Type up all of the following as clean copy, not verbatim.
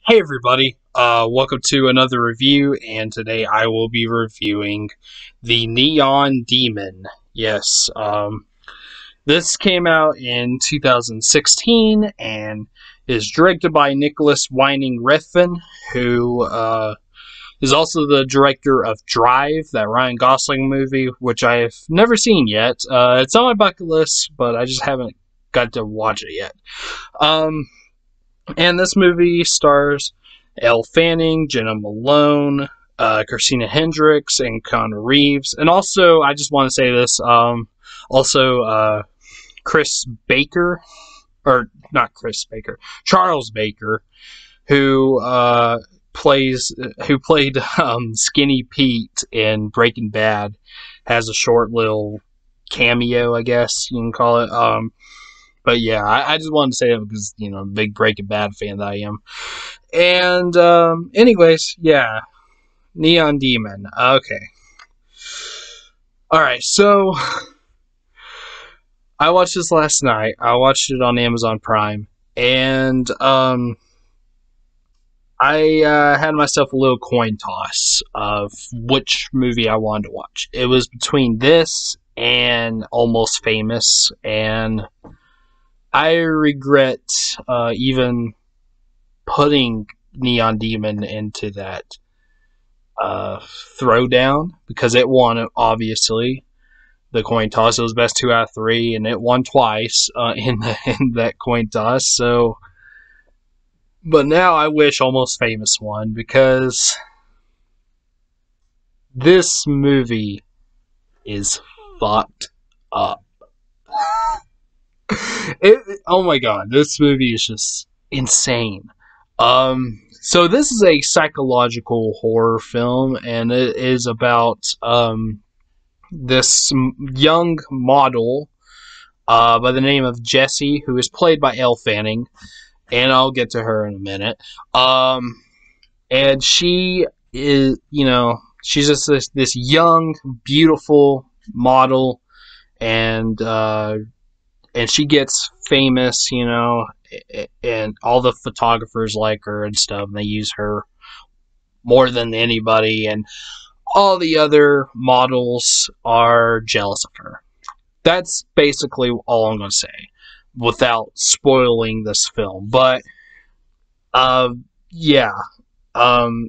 Hey everybody, welcome to another review, and today I will be reviewing the Neon Demon. Yes, this came out in 2016 and is directed by Nicholas Winding Refn, who is also the director of Drive, that Ryan Gosling movie, which I've never seen yet. It's on my bucket list, but I just haven't got to watch it yet. And this movie stars Elle Fanning, Jenna Malone, Christina Hendricks, and Connor Reeves. And also, I just want to say this, Chris Baker, or not Chris Baker, Charles Baker, who played Skinny Pete in Breaking Bad, has a short little cameo, I guess you can call it. But yeah, I just wanted to say that because, I'm a big Breaking Bad fan that I am. And, anyways, yeah. Neon Demon. Okay. Alright, so I watched this last night. I watched it on Amazon Prime. And, I had myself a little coin toss of which movie I wanted to watch. It was between this and Almost Famous, and I regret even putting Neon Demon into that throwdown because it won, obviously, the coin toss. It was best 2 out of 3, and it won twice in that coin toss. So, but now I wish Almost Famous won because this movie is fucked up. Oh my god, this movie is just insane. So this is a psychological horror film, and it is about this young model by the name of Jessie, who is played by Elle Fanning, and I'll get to her in a minute. And she is, she's just this young, beautiful model, and she gets famous, and all the photographers like her and stuff, and they use her more than anybody, and all the other models are jealous of her. That's basically all I'm going to say, without spoiling this film. But, yeah,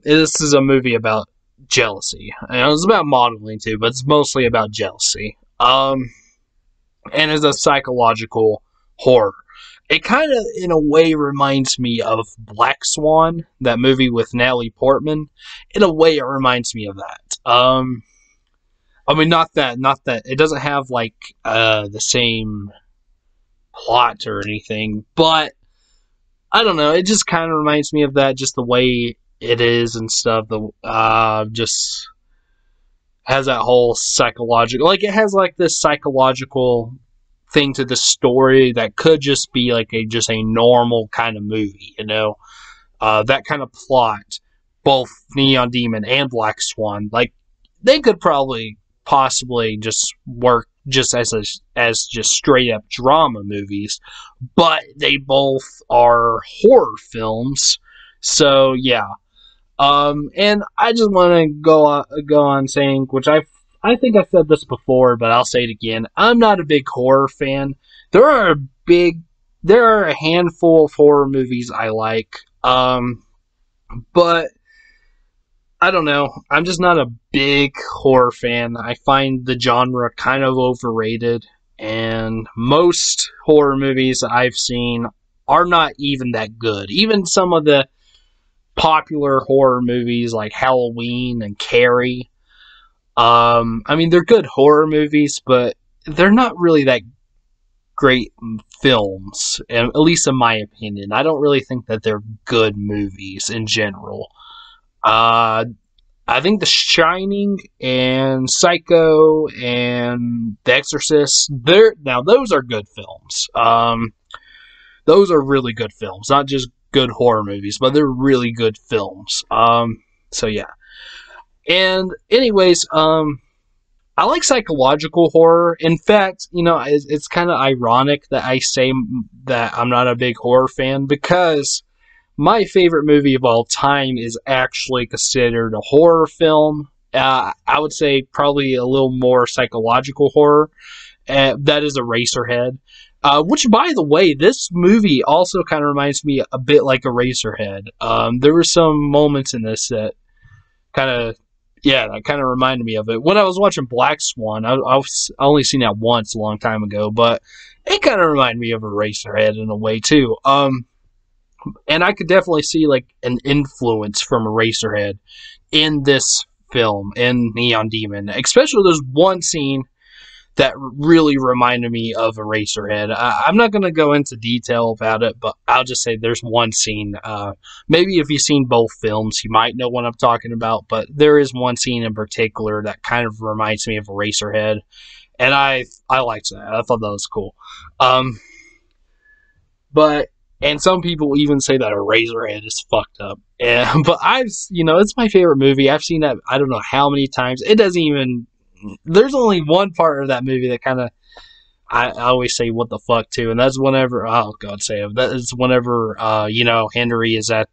this is a movie about jealousy. And it's about modeling, too, but it's mostly about jealousy. And it's a psychological horror. It kind of, in a way, reminds me of Black Swan, that movie with Natalie Portman. In a way, it reminds me of that. Not that it doesn't have the same plot or anything, but I don't know. It just kind of reminds me of that, just the way it is and stuff. Just has that whole psychological, it has this psychological thing to the story that could just be just a normal kind of movie, that kind of plot. Both Neon Demon and Black Swan, they could possibly just work just as just straight up drama movies, but they both are horror films. So yeah. And I just want to go on saying, which I think I said this before, but I'll say it again. I'm not a big horror fan. There are a handful of horror movies I like. But I don't know. I'm just not a big horror fan. I find the genre kind of overrated, and most horror movies I've seen are not even that good. Even some of the popular horror movies like Halloween and Carrie. They're good horror movies, but they're not really that great films, at least in my opinion. I don't really think that they're good movies in general. I think The Shining and Psycho and The Exorcist, those are good films. Those are really good films, not just good horror movies, but they're really good films. So yeah. And anyways, I like psychological horror. In fact, it's kind of ironic that I say that I'm not a big horror fan, because my favorite movie of all time is actually considered a horror film. I would say probably a little more psychological horror. That is Eraserhead. Which, by the way, this movie also kind of reminds me a bit like Eraserhead. There were some moments in this that that kind of reminded me of it. When I was watching Black Swan, I only seen that once a long time ago, but it kind of reminded me of Eraserhead in a way too. And I could definitely see like an influence from Eraserhead in this film, in Neon Demon, especially there's one scene that really reminded me of Eraserhead. I'm not going to go into detail about it, but I'll just say there's one scene. Maybe if you've seen both films, you might know what I'm talking about, but there is one scene in particular that kind of reminds me of Eraserhead, and I liked that. I thought that was cool. And some people even say that Eraserhead is fucked up. But it's my favorite movie. I've seen that I don't know how many times. It doesn't even. There's only one part of that movie that kind of I always say what the fuck to, and that's whenever that is whenever Henry is at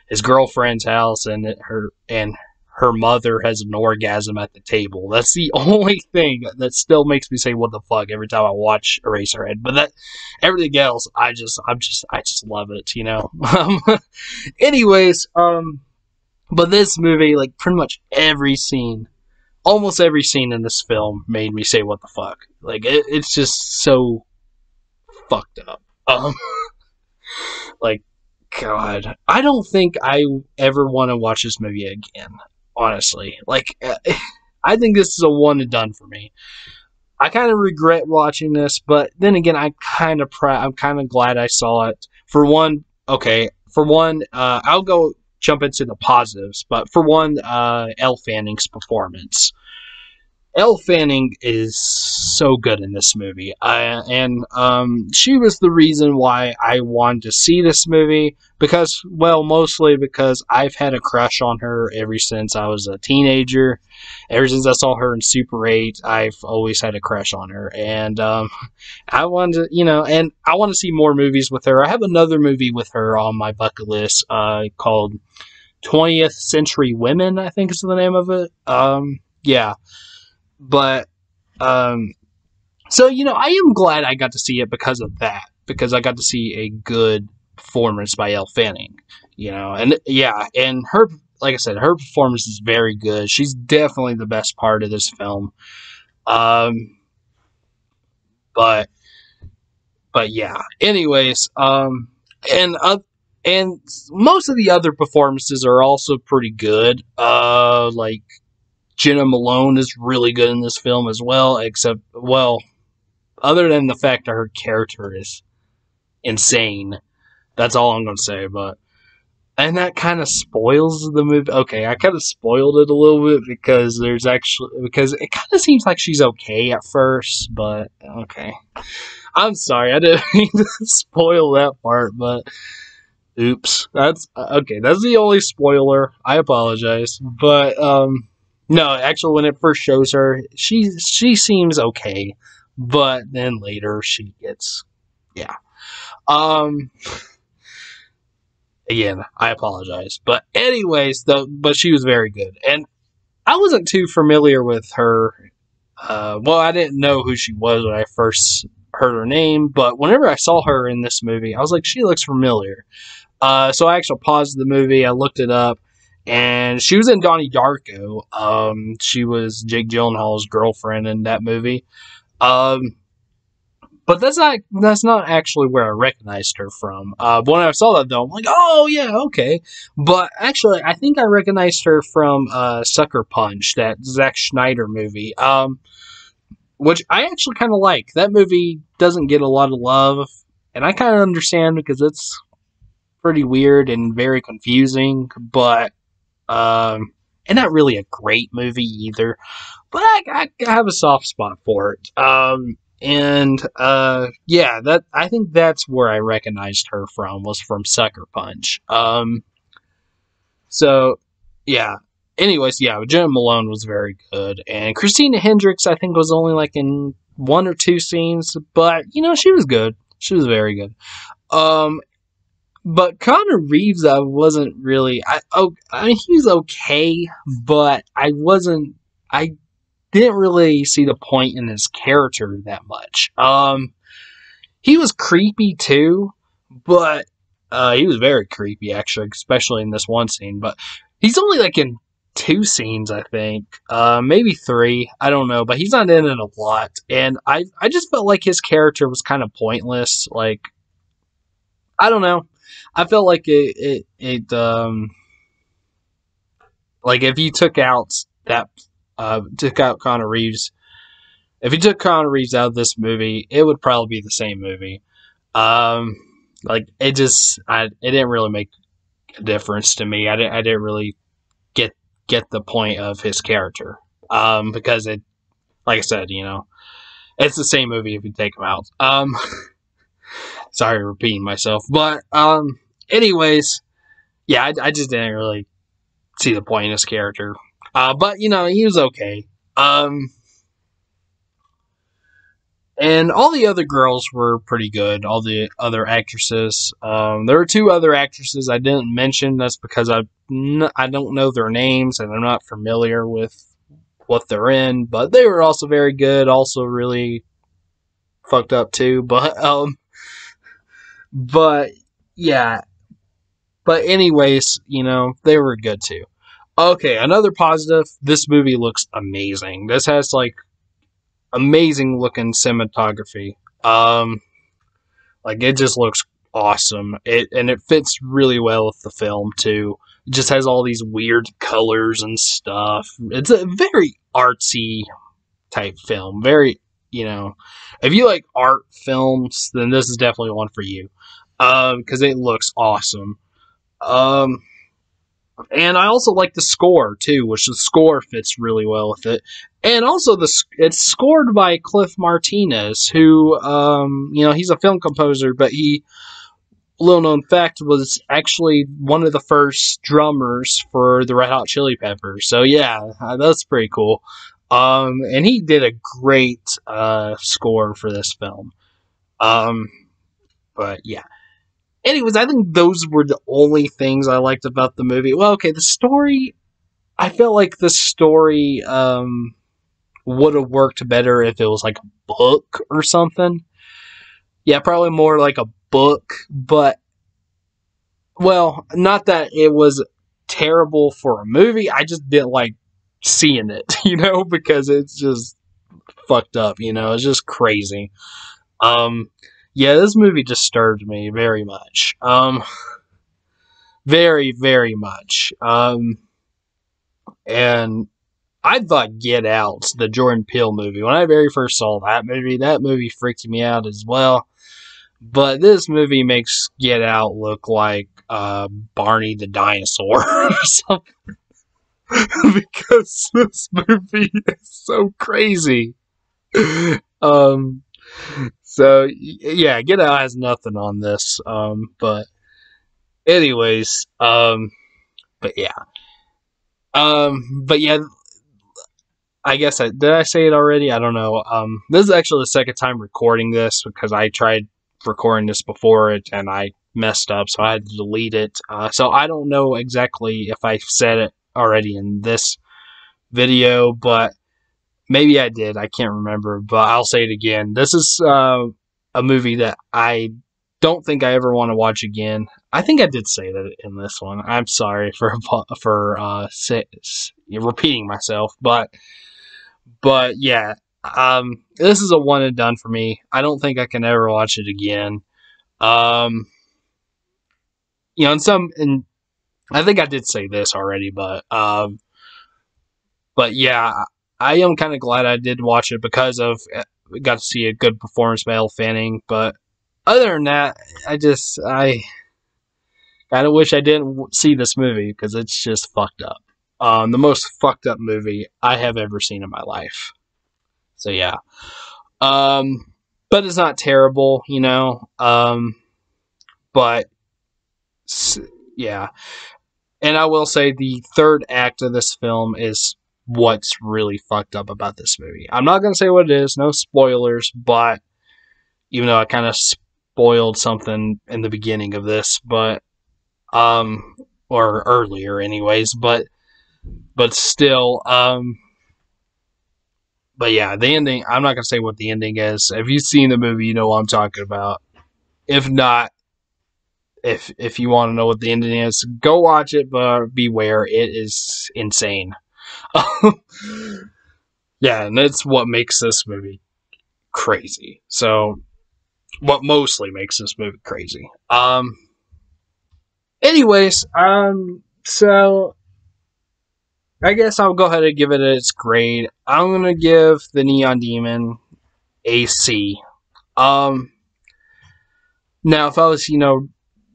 his girlfriend's house and her mother has an orgasm at the table. That's the only thing that still makes me say what the fuck every time I watch Eraserhead. But that everything else, I just love it, Anyways, but this movie, like pretty much almost every scene in this film made me say what the fuck. Like it's just so fucked up. Like God, I don't think I ever want to watch this movie again. Honestly, like I think this is a one and done for me. I kind of regret watching this, but then again, I'm kind of glad I saw it. I'll go jump into the positives, but for one, Elle Fanning's performance. Elle Fanning is so good in this movie, and she was the reason why I wanted to see this movie, mostly because I've had a crush on her ever since I was a teenager. Ever since I saw her in Super 8, I've always had a crush on her, and I wanted to, and I want to see more movies with her. I have another movie with her on my bucket list called 20th Century Women, I think is the name of it. Yeah. But, I am glad I got to see it because of that. Because I got to see a good performance by Elle Fanning, and her, like I said, her performance is very good. She's definitely the best part of this film. But yeah. Anyways, and most of the other performances are also pretty good. Like Jenna Malone is really good in this film as well, other than the fact that her character is insane. That's all I'm going to say, and that kind of spoils the movie. Okay, I kind of spoiled it a little bit because it kind of seems like she's okay at first, but okay. I'm sorry, I didn't mean to spoil that part, but oops. That's the only spoiler. I apologize, but, no, actually, when it first shows her, she seems okay, but then later she gets, yeah. Again, I apologize, but anyways, but she was very good, and I wasn't too familiar with her. I didn't know who she was when I first heard her name, but whenever I saw her in this movie, I was like, she looks familiar. So I actually paused the movie, I looked it up. And she was in Donnie Darko. She was Jake Gyllenhaal's girlfriend in that movie. But that's not actually where I recognized her from. When I saw that though, I'm like, oh yeah, okay. But actually, I think I recognized her from Sucker Punch, that Zack Snyder movie. Which I actually kind of like. That movie doesn't get a lot of love, and I kind of understand because it's pretty weird and very confusing, but and not really a great movie either, but I have a soft spot for it. I think that's where I recognized her from, was from Sucker Punch. So yeah. Anyways, yeah, Jenna Malone was very good, and Christina Hendricks I think was only like in one or two scenes, but she was good. She was very good. But Connor Reeves, I wasn't really. I mean, he was okay, but I didn't really see the point in his character that much. He was creepy too, but he was very creepy actually, especially in this one scene. But he's only like in 2 scenes, I think, maybe 3. I don't know, but he's not in it a lot, and I just felt like his character was kind of pointless. Like, I don't know. I felt like like if you took out Connor Reeves, if you took Connor Reeves out of this movie, it would probably be the same movie. Like it didn't really make a difference to me. I didn't really get the point of his character. Because like I said, it's the same movie if you take him out. Sorry, repeating myself, but anyways, yeah, I just didn't really see the point in his character. But he was okay. And all the other girls were pretty good. All the other actresses. There were 2 other actresses I didn't mention. That's because I don't know their names and I'm not familiar with what they're in. But they were also very good. Also really fucked up too. But yeah. But anyways, they were good too. Okay, another positive. This movie looks amazing. This has like amazing looking cinematography. Like it just looks awesome. It fits really well with the film too. It just has all these weird colors and stuff. It's a very artsy type film. Very, if you like art films, then this is definitely one for you. Because it looks awesome. And I also like the score too, which the score fits really well with it. And also it's scored by Cliff Martinez, who he's a film composer, but little known fact, was actually one of the first drummers for the Red Hot Chili Peppers. So yeah, that's pretty cool. And he did a great score for this film. But yeah. Anyways, I think those were the only things I liked about the movie. Well, okay, the story, I felt like the story would have worked better if it was like a book or something. Yeah, probably more like a book, but, well, not that it was terrible for a movie, I just didn't like seeing it, because it's just fucked up, it's just crazy. Yeah, this movie disturbed me very much. Very, very much. And I thought Get Out, the Jordan Peele movie, when I very first saw that movie freaked me out as well. But this movie makes Get Out look like Barney the dinosaur or something. Because this movie is so crazy. So yeah, Get Out has nothing on this. But anyways, but yeah. But yeah, I guess did I say it already? I don't know. This is actually the second time recording this because I tried recording this before it and I messed up, so I had to delete it. So I don't know exactly if I said it already in this video, but maybe I did. I can't remember, but I'll say it again. This is a movie that I don't think I ever want to watch again. I think I did say that in this one. I'm sorry for repeating myself, but yeah, this is a one and done for me. I don't think I can ever watch it again. And I think I did say this already, but yeah, I am kind of glad I did watch it because we got to see a good performance by Elle Fanning. But other than that, I kind of wish I didn't see this movie because it's just fucked up. The most fucked up movie I have ever seen in my life. So yeah. But it's not terrible, but yeah. And I will say the third act of this film is what's really fucked up about this movie. I'm not going to say what it is, no spoilers, but even though I kind of spoiled something in the beginning of this, but or earlier anyways, but still, but yeah, the ending, I'm not gonna say what the ending is. If you've seen the movie, you know what I'm talking about. If not, if you want to know what the ending is, go watch it, but beware, it is insane. Yeah, and that's what makes this movie crazy. So, what mostly makes this movie crazy. Anyways, so I guess I'll go ahead and give it its grade. I'm gonna give the Neon Demon a C. Um, Now if I was,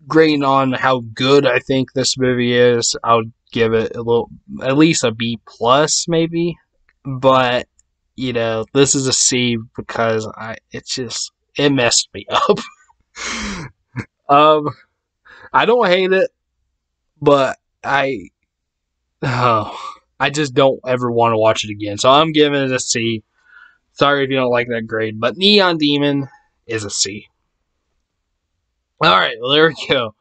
grading on how good I think this movie is, I would give it at least a B plus, maybe. But this is a C because it messed me up. um, I don't hate it, but I just don't ever want to watch it again. So I'm giving it a C. Sorry if you don't like that grade, but Neon Demon is a C. Alright, well, there we go.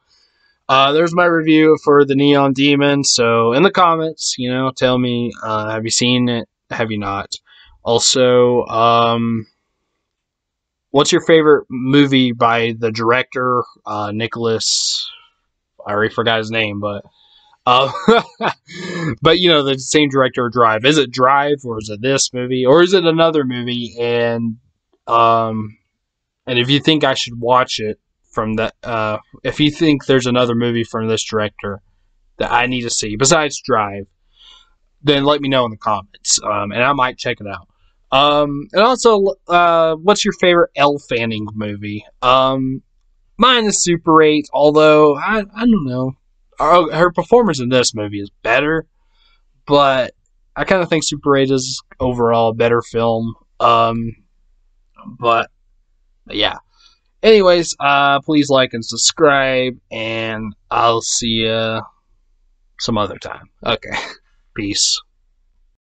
There's my review for the Neon Demon. So in the comments, tell me, have you seen it? Have you not? Also, what's your favorite movie by the director, Nicholas? I already forgot his name, but but the same director of Drive. Is it Drive, or is it this movie, or is it another movie? And if you think I should watch it from that, if you think there's another movie from this director that I need to see besides Drive, then let me know in the comments, and I might check it out. And also, what's your favorite Elle Fanning movie? Mine is Super 8, although I don't know. Her performance in this movie is better, but I kind of think Super 8 is overall a better film. But yeah. Anyways, please like and subscribe, and I'll see you some other time. Okay. Peace.